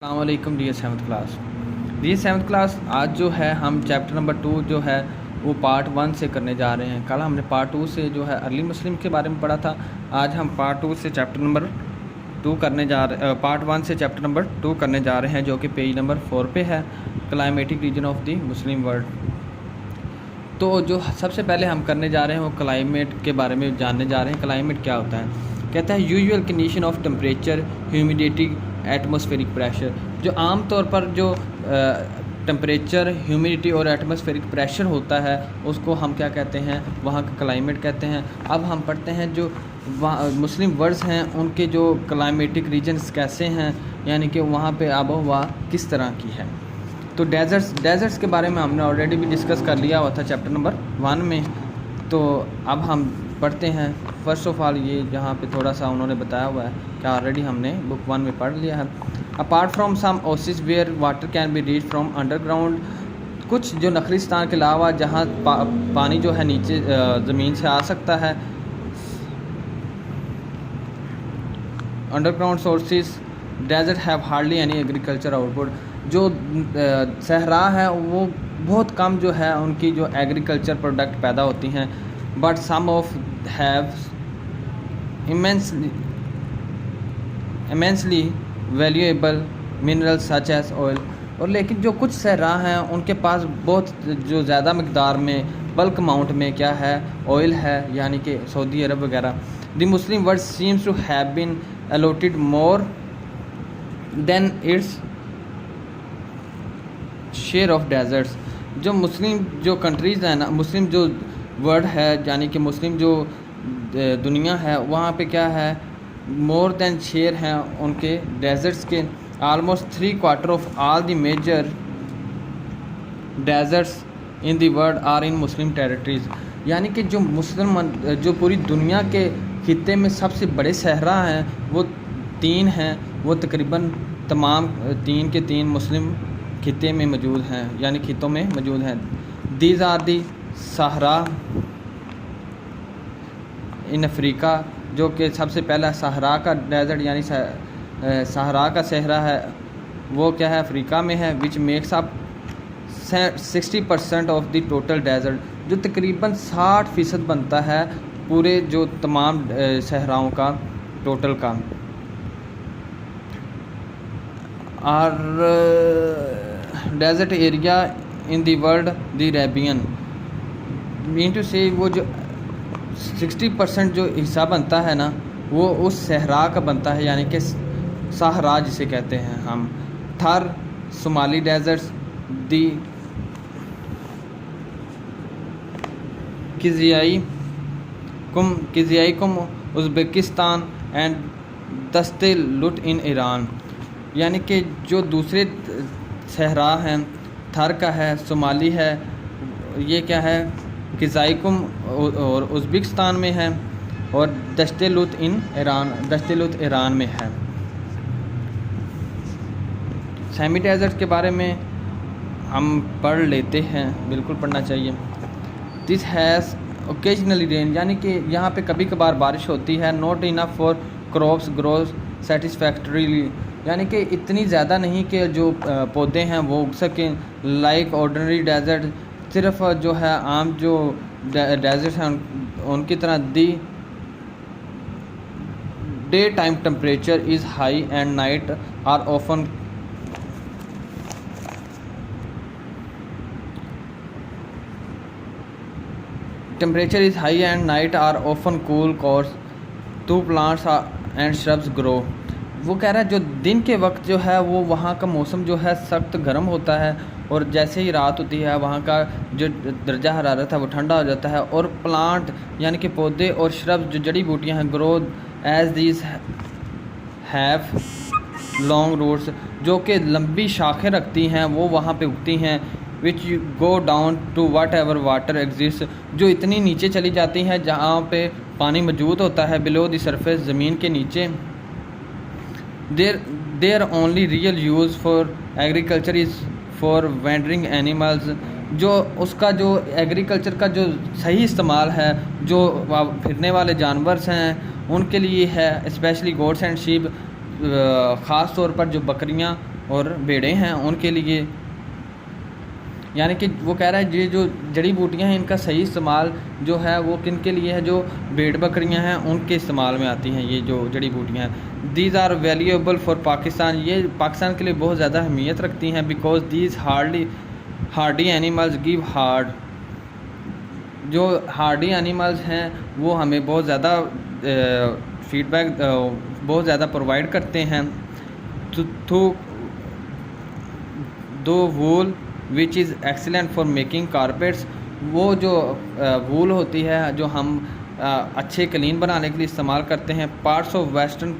अस्सलामुअलैकुम dear seventh class आज जो है हम चैप्टर नंबर 2 जो है वो पार्ट 1 से करने जा रहे हैं। कल हमने पार्ट 2 से जो है अर्ली मुस्लिम के बारे में पढ़ा था। आज हम पार्ट 2 से चैप्टर नंबर 2 करने जा रहे पार्ट 1 से चैप्टर नंबर 2 करने जा रहे हैं, जो कि पेज नंबर 4 पे है, climatic reason of the Muslim world. तो जो सबसे पहले हम करने जा रहे हैं वो क्लाइमेट के बारे में जानने जा रहे हैं। क्लाइमेट क्या होता है? कहता है usual condition of temperature, humidity, atmospheric pressure. जो आम तौर पर जो टेम्परेचर, ह्यूमिडिटी और एटमॉस्फेरिक प्रेशर होता है उसको हम क्या कहते हैं? वहाँ का क्लाइमेट कहते हैं। अब हम पढ़ते हैं जो मुस्लिम वर्ल्ड्स हैं उनके जो क्लाइमेटिक रीजन्स कैसे हैं, यानी कि वहाँ पे आबो हवा किस तरह की है। तो डेजर्ट्स के बारे में हमने ऑलरेडी भी डिस्कस कर लिया हुआ था चैप्टर नंबर 1 में। तो अब हम पढ़ते हैं। फर्स्ट ऑफ ऑल ये जहाँ पे थोड़ा सा उन्होंने बताया हुआ है कि ऑलरेडी हमने बुक 1 में पढ़ लिया है। Apart from some oasis where water can be reach from underground, कुछ जो नखलिस्तान के अलावा जहाँ पानी जो है नीचे ज़मीन से आ सकता है, underground sources. Desert have hardly any agriculture output, जो सहरा है वो बहुत कम जो है उनकी जो एग्रीकल्चर प्रोडक्ट पैदा होती हैं। But some of have immensely valuable minerals such as oil. और लेकिन जो कुछ सहरा हैं उनके पास बहुत जो ज़्यादा मकदार में बल्क अमाउंट में क्या है? ऑयल है, यानी कि सऊदी अरब वगैरह। The Muslim world seems to have been allotted more than its share of deserts. जो मुस्लिम जो कंट्रीज़ हैं ना, मुस्लिम जो वर्ल्ड है, यानी कि मुस्लिम जो दुनिया है, वहाँ पे क्या है? मोर देन शेयर हैं उनके डेजर्ट्स के। Almost 3/4 of all the major deserts in the world are in Muslim territories. यानी कि जो मुसलमान जो पूरी दुनिया के खित्ते में सबसे बड़े सहरा हैं वो 3 हैं। वो तकरीबन तमाम 3 के 3 मुस्लिम खित्ते में मौजूद हैं, यानी खितों में मौजूद हैं। दीज आर दी सहरा इन अफ्रीका, जो कि सबसे पहला सहरा का डेजर्ट यानी सहरा का सहरा है वो क्या है? अफ्रीका में है। Which makes up 60% of the total desert, जो तकरीबन 60% बनता है पूरे जो तमाम सहराओं का टोटल का। और desert area in the world the Arabian mean to से वो जो 60% जो हिस्सा बनता है ना वो उस सहरा का बनता है, यानी कि सहरा जिसे कहते हैं हम। थर सोमाली डेजर्ट्स, दी किजियाई कुम उज़्बेकिस्तान एंड दस्ते लुट इन ईरान। यानी कि जो दूसरे सहरा हैं, थर का है, सोमाली है, ये क्या है? किज़ाइकुम और उज़्बेकिस्तान में है, और दश्ते लुत ईरान में है। सेमी डेजर्ट के बारे में हम पढ़ लेते हैं, बिल्कुल पढ़ना चाहिए। दिस हैज़ ओकेजनली रेन, यानी कि यहाँ पे कभी कभार बारिश होती है। Not enough for crops grows satisfactorily, यानी कि इतनी ज़्यादा नहीं कि जो पौधे हैं वो उग सकें। लाइक ऑर्डिनरी डेजर्ट, सिर्फ जो है आम जो डेजर्ट हैं उनकी तरह। The day time temperature is high and night are often cool course to plants and shrubs grow. वो कह रहा है जो दिन के वक्त जो है वो वहाँ का मौसम जो है सख्त गर्म होता है, और जैसे ही रात होती है वहाँ का जो दर्जा हरारत है वो ठंडा हो जाता है। और प्लांट यानी कि पौधे और श्रब जो जड़ी बूटियाँ हैं, grow as these have long roots, जो कि लंबी शाखें रखती हैं, वो वहाँ पे उगती हैं। Which go down to whatever water exist, जो इतनी नीचे चली जाती हैं जहाँ पे पानी मौजूद होता है, बिलो द सरफेस, ज़मीन के नीचे। Their only real use for agriculture is for wandering animals, जो उसका जो एग्रीकल्चर का जो सही इस्तेमाल है, जो फिरने वाले जानवर हैं उनके लिए है, स्पेशली गोट्स एंड शीप, ख़ास तौर पर जो बकरियां और भेड़ें हैं उनके लिए, यानी कि वो कह रहा है ये जो जड़ी बूटियां हैं इनका सही इस्तेमाल जो है वो किन के लिए है, जो भेड़ बकरियां हैं उनके इस्तेमाल में आती हैं ये जो जड़ी बूटियां हैं। These are valuable for Pakistan, ये पाकिस्तान के लिए बहुत ज़्यादा अहमियत रखती हैं। Because these hardy animals give hard, जो हार्डी एनिमल्स हैं वो हमें बहुत ज़्यादा फीडबैक बहुत ज़्यादा प्रोवाइड करते हैं। थ्रू दो wool which is excellent for making carpets, वो जो वूल होती है जो हम अच्छे कलीन बनाने के लिए इस्तेमाल करते हैं। Parts of western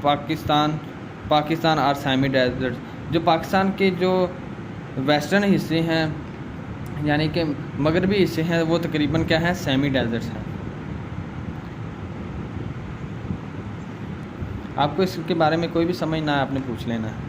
Pakistan are semi desert, जो पाकिस्तान के जो वेस्टर्न हिस्से हैं यानी कि मगरबी हिस्से हैं वो तकरीबन क्या है, सेमी डेजर्ट्स हैं। आपको इसके बारे में कोई भी समझ ना आए आपने पूछ लेना है।